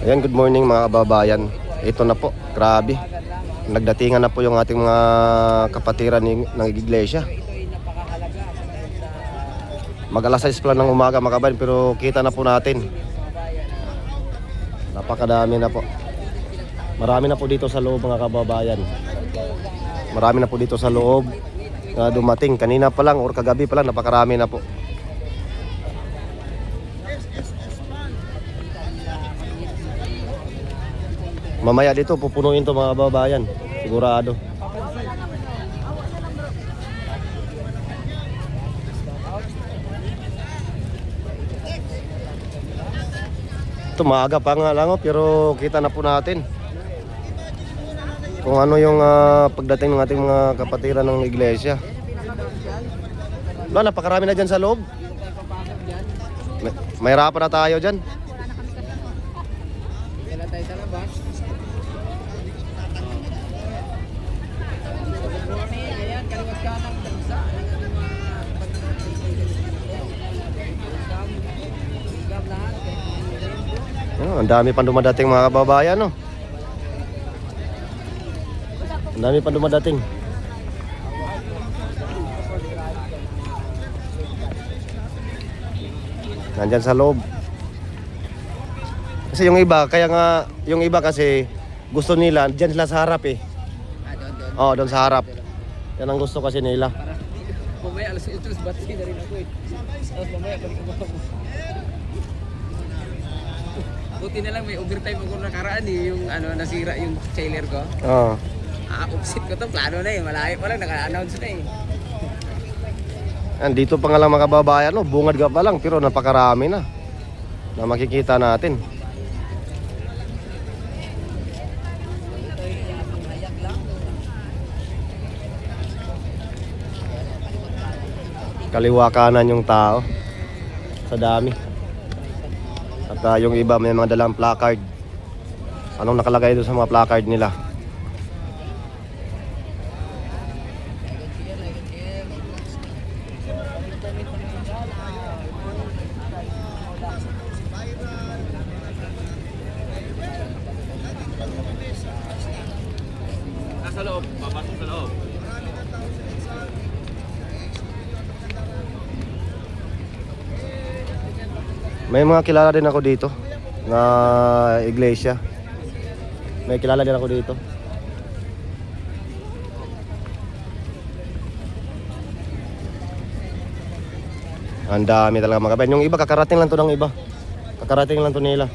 Ayan, good morning mga kababayan. Ito na po, grabe. Nagdatingan na po yung ating mga kapatiran ng iglesia. Mag-alas 6 pa lang ng umaga mga kababayan, pero kita na po natin. Napakadami na po. Marami na po dito sa loob mga kababayan. Marami na po dito sa loob na dumating. Kanina pa lang or kagabi pa lang, napakarami na po. Mamaya dito pupunuin to mga kababayan, sigurado. Ito maaga pa nga lang pero kita na po natin kung ano yung pagdating ng ating mga kapatiran ng iglesia. Napakarami na dyan sa loob. May hirapan na tayo dyan. Ang dami pang dumadating mga kababayan, no? Ang dami pang dumadating. Nandyan sa loob. Kasi yung iba, kaya nga, yung iba kasi gusto nila, dyan sila sa harap eh. Oo, doon sa harap. Yan ang gusto kasi nila. Mamaya alas 8, bati na rin ako eh. Tapos mamaya balik ako. Buti na lang may overtime ako nakaraan eh, yung nasira yung trailer ko. Oo. Opposite ko to, plano na eh, malayo pa lang, naka-announce na eh. Dito pa nga lang mga kababayan, no? Bungad ka pa lang, pero napakarami na makikita natin. Kaliwa kanan yung tao sa dami. At yung iba may mga dalang placard. Anong nakalagay doon sa mga placard nila? Nasa loob, papasok sa loob. May mga kilala din ako dito na iglesia. May kilala din ako dito. Ang dami talaga mga kabayan. Yung iba kakarating lang to ng iba. Kakarating lang to nila.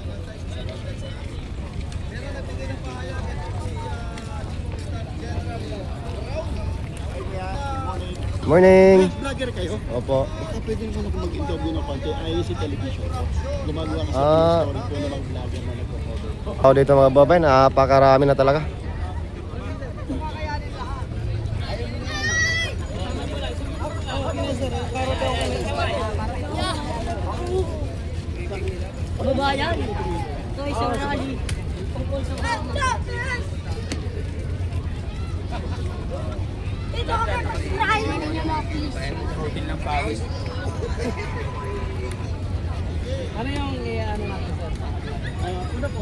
Morning. Vlogger kayo? Opo. Baka pwede naman ako mag-interview ng konti. IAC Television. Gumagawa kasi story po ng mga vlogger na nagpo-cover. Ako dito mga babay, napakarami na talaga. Kababayan, ito ay rally tungkol sa ito ako na ninyo na please. Protein ng pawis. Ano yung ano natin sir? Una po.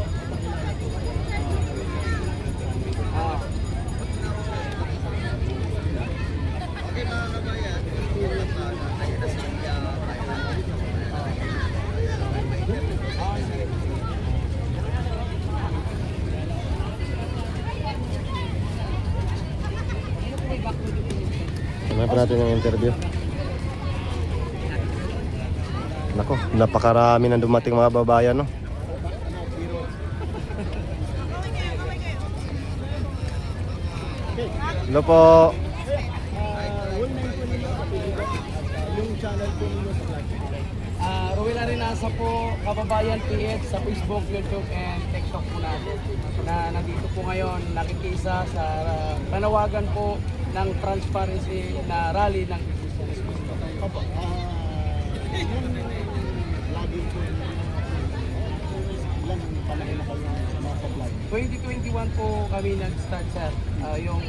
Okay mga kabayan, tayo na sa Samahan pa natin yung interview. Nako, napakarami ng dumating mga babayan, no? Hello po. yung channel po ninyo sa vlog. Ruel Arenasa po, Kababayan PH sa Facebook, YouTube, and TikTok po natin. Na nandito po ngayon, nakikisa sa panawagan po ng transparency na rally ng Iglesia ni Cristo. Opo. Yung vlogging po ninyo, ilang panahon na kayo sa vlog? 2021 po kami nag-start sir. Yung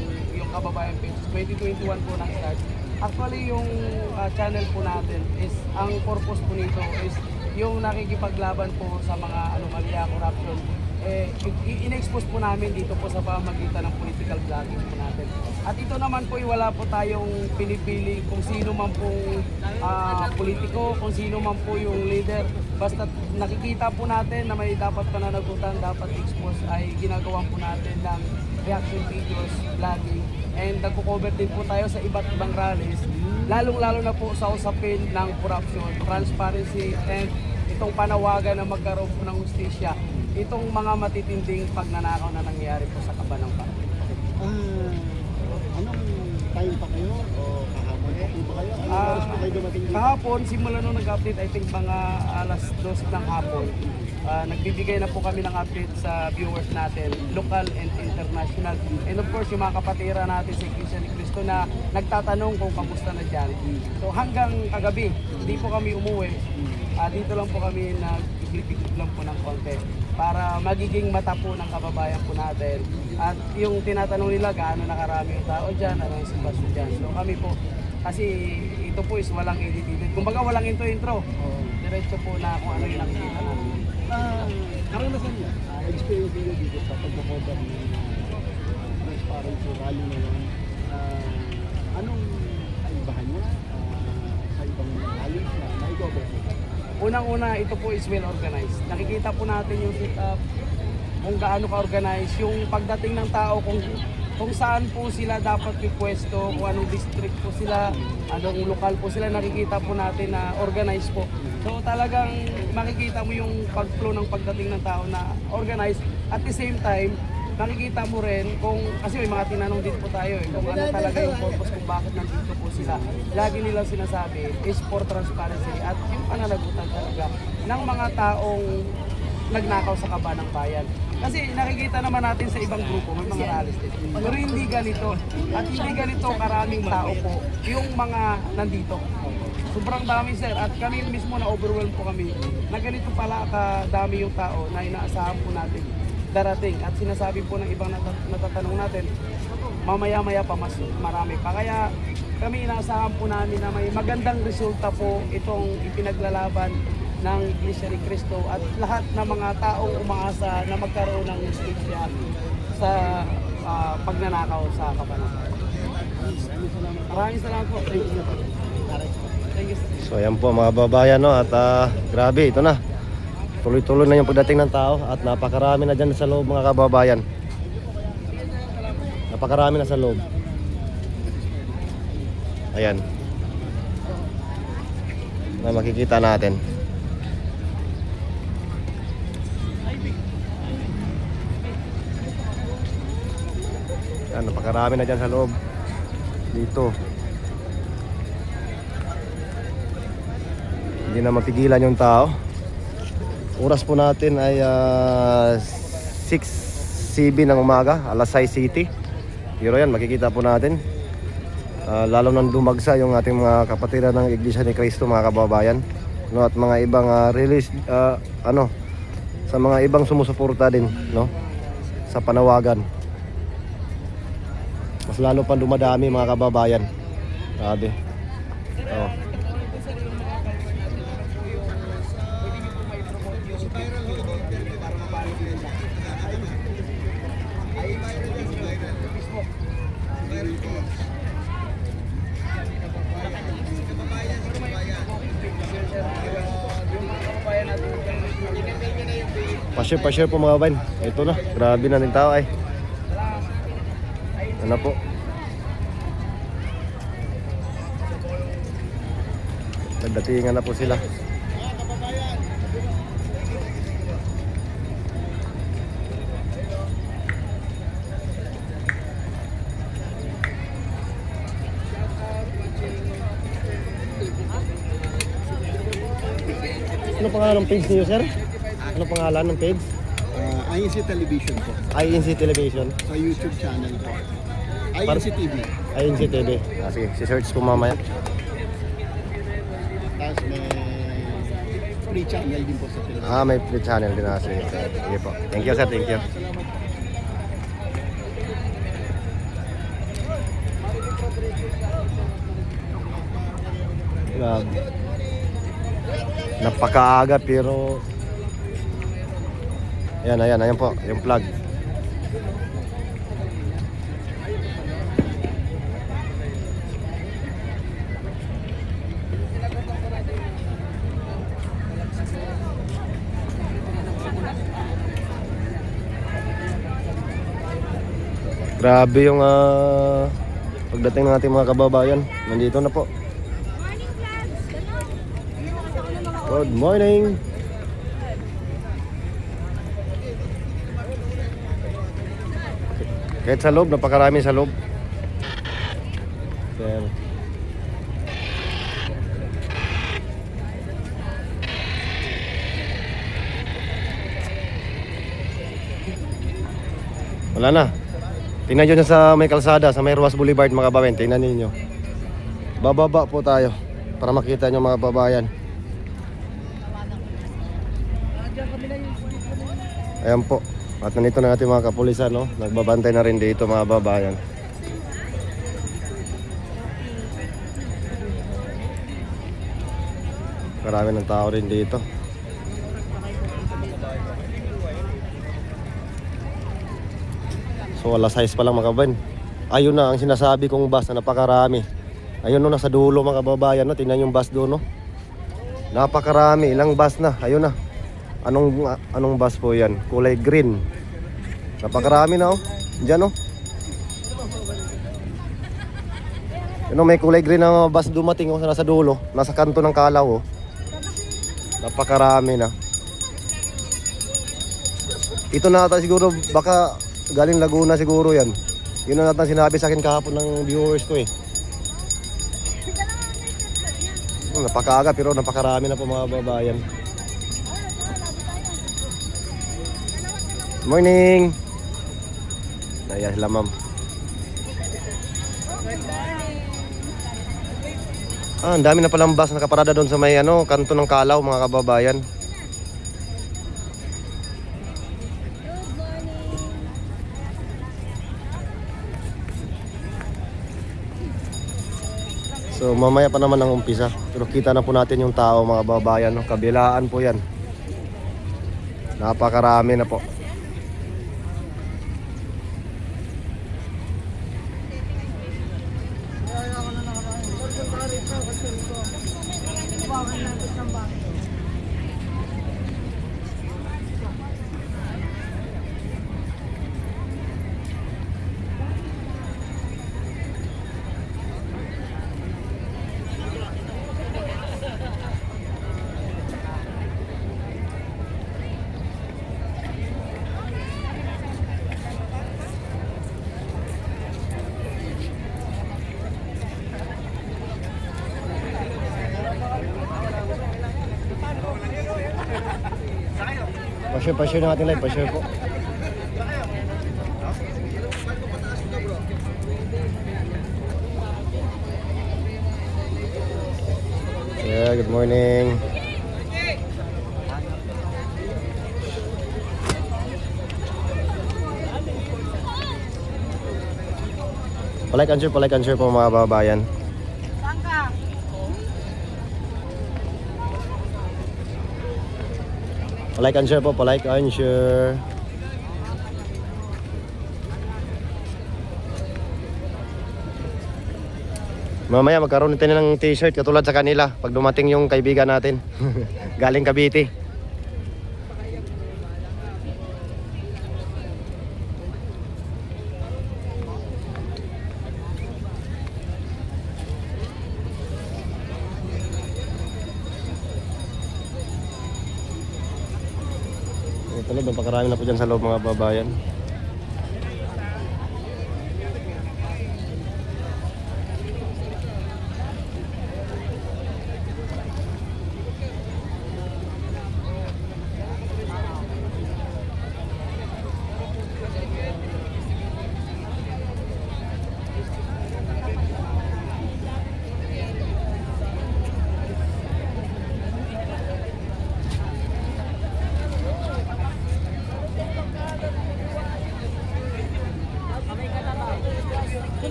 Kababayan PH, 2021 po nag-start. Actually, yung channel po natin is, ang purpose po nito is yung nakikipaglaban po sa mga anomalya, corruption, in-expose po namin dito po sa pamamagitan ng political vlogging po natin. At ito naman po, wala po tayong pinipili kung sino man pong politiko, kung sino man po yung leader. Basta nakikita po natin na may dapat pananagutan, dapat expose, ay ginagawa po natin ng reaction videos, vlogging, and nagko-cover din po tayo sa iba't ibang rallies, lalong-lalo na po sa usapin ng corruption, transparency, and itong panawagan na magkaroon po ng hustisya, itong mga matitinding pagnanakaw na nangyayari po sa Kabanang Party. Anong time pa kayo o kahapon pa po ba kayo? Anong oras po kayo dumating dito? Kahapon, simula nung nag-update, I think mga alas 2 ng hapon, nagbibigay na po kami ng update sa viewers natin, local and international. And of course, yung mga kapatira natin sa Iglesia ni Cristo na nagtatanong kung kamusta na dyan. So hanggang kagabi, hindi po kami umuwi. Dito lang po kami nag-iglip-iglip lang po ng konti para magiging mata po ng kababayan po natin. At yung tinatanong nila, gaano nakarami yung tao dyan, ano yung sitwasyon dyan. So kami po, kasi ito po is walang edit-edit. Kumbaga walang intro-intro. Diretso po na kung ano yung nakikita natin. Karanasan niya, experience niyo dito sa pagkakover ng transparency rally na yun. Anong kaibahan niya sa ibang rally na na-cover? Unang-una, ito po is well organized. Nakikita po natin yung setup, kung gaano ka-organized, yung pagdating ng tao, kung saan po sila dapat pipwesto, kung anong district po sila, anong lokal po sila, nakikita po natin na organized po. So talagang makikita mo yung pag-flow ng pagdating ng tao na organized. At the same time, nakikita mo rin kung, kasi may mga tinanong din po tayo kung ano talaga yung purpose kung bakit nandito po sila. Lagi nilang sinasabi is for transparency at yung pananagutan talaga ng mga taong nagnakaw sa Kabanang Bayan. Kasi nakikita naman natin sa ibang grupo, may mga rallies din. Pero hindi ganito. At hindi ganito karaming tao po yung mga nandito. Sobrang dami sir at kami mismo na overwhelmed po kami na ganito pala kadami yung tao na inaasahan po natin darating at sinasabi po ng ibang natatanong natin mamaya-maya pa mas marami pa. Kaya kami inaasahan po namin na may magandang resulta po itong ipinaglalaban ng Iglesia ni Cristo at lahat ng mga taong umaasa na magkaroon ng justisya sa pagnanakaw sa Kabanang. Maraming salamat po. Thank you. Thank you. So ayan po mga babayan, no? At grabe, ito na. Tuloy-tuloy na yung pagdating ng tao at napakarami na dyan sa loob mga kababayan. Napakarami na sa loob. Ayan. Na makikita natin. Ayan, napakarami na dyan sa loob. Dito. Hindi na mapigilan yung tao. Oras po natin ay 6:07 ng umaga, Alasay City. Pero yan, makikita po natin. Lalo nang dumagsa yung ating mga kapatiran ng Iglesia ni Cristo mga kababayan. No, at mga ibang sa mga ibang sumusuporta din, no, sa panawagan. Mas lalo pa dumadami mga kababayan. Grabe. Oh. Pa-share po mga kababayan. Ito na, grabe na ng tao ay. Ano po? Nagdatingan na po sila. Ano pangalan ng page niyo, sir? Ano pangalan ng page? INC Television po. INC Television. Sa YouTube channel po. INC TV. INC TV. Sige, si-search ko mamaya. Tapos may free channel din po sa television. May free channel din na. Sige po. Thank you, sir. Thank you. Grabe. Napakaaga pero ayan po, yung plug. Grabe yung pagdating ng ating mga kababayan. Nandito na po. Good morning. Kahit sa loob, napakarami sa loob. Pero wala na. Tingnan nyo sa may kalsada, sa may Ruas Boulevard mga kababayan. Tingnan ninyo. Bababa po tayo para makita nyo mga kababayan. Ayan po. At nandito na natin mga kapulisan, no? Nagbabantay na rin dito mga kababayan. Marami ng tao rin dito. So alas 6 pa lang mga kababayan. Ayun na ang sinasabi kong bus na napakarami. Ayun no, nasa dulo mga kababayan, no? Tingnan yung bus doon, no? Napakarami, ilang bus na. Ayun na. Anong bus po yan? Kulay green. Napakarami na, oh. Diyan, oh. Yun, may kulay green na bus dumating, oh, nasa dulo. Nasa kanto ng Kalaw, oh. Napakarami na. Ito na ata siguro, baka galing Laguna siguro yan. Yun na natin sinabi sa akin kahapon ng viewers ko, eh. Napakaaga pero napakarami na po mga babayan. Morning. Ayan sila ma'am. Ang dami na palang bus nakaparada doon sa may kanto ng Kalaw mga kababayan. So mamaya pa naman ang umpisa. Pero kita na po natin yung tao mga kababayan, no? Kabilaan po yan. Napakarami na po. Pa-share na ating live, pa-share po. Yeah, good morning. Pa-like and share po mga babayan. Like and share po, like and share. Mamaya magkaroon natin ng t-shirt katulad sa kanila pag dumating yung kaibigan natin. Galing Cavite. Napakarami na po dyan sa loob mga babayan.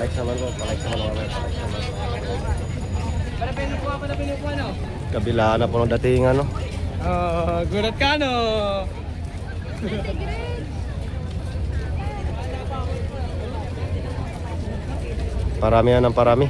Palike naman po. Palike naman naman. Palike naman. Panapin po ano? Kabila na po ng datingan, no? Gulat ka no? Parami yan ng parami.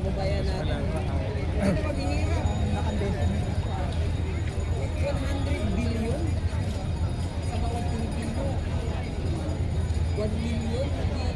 Kababayan natin. 100 billion sa bawat Pilipino. 1 million.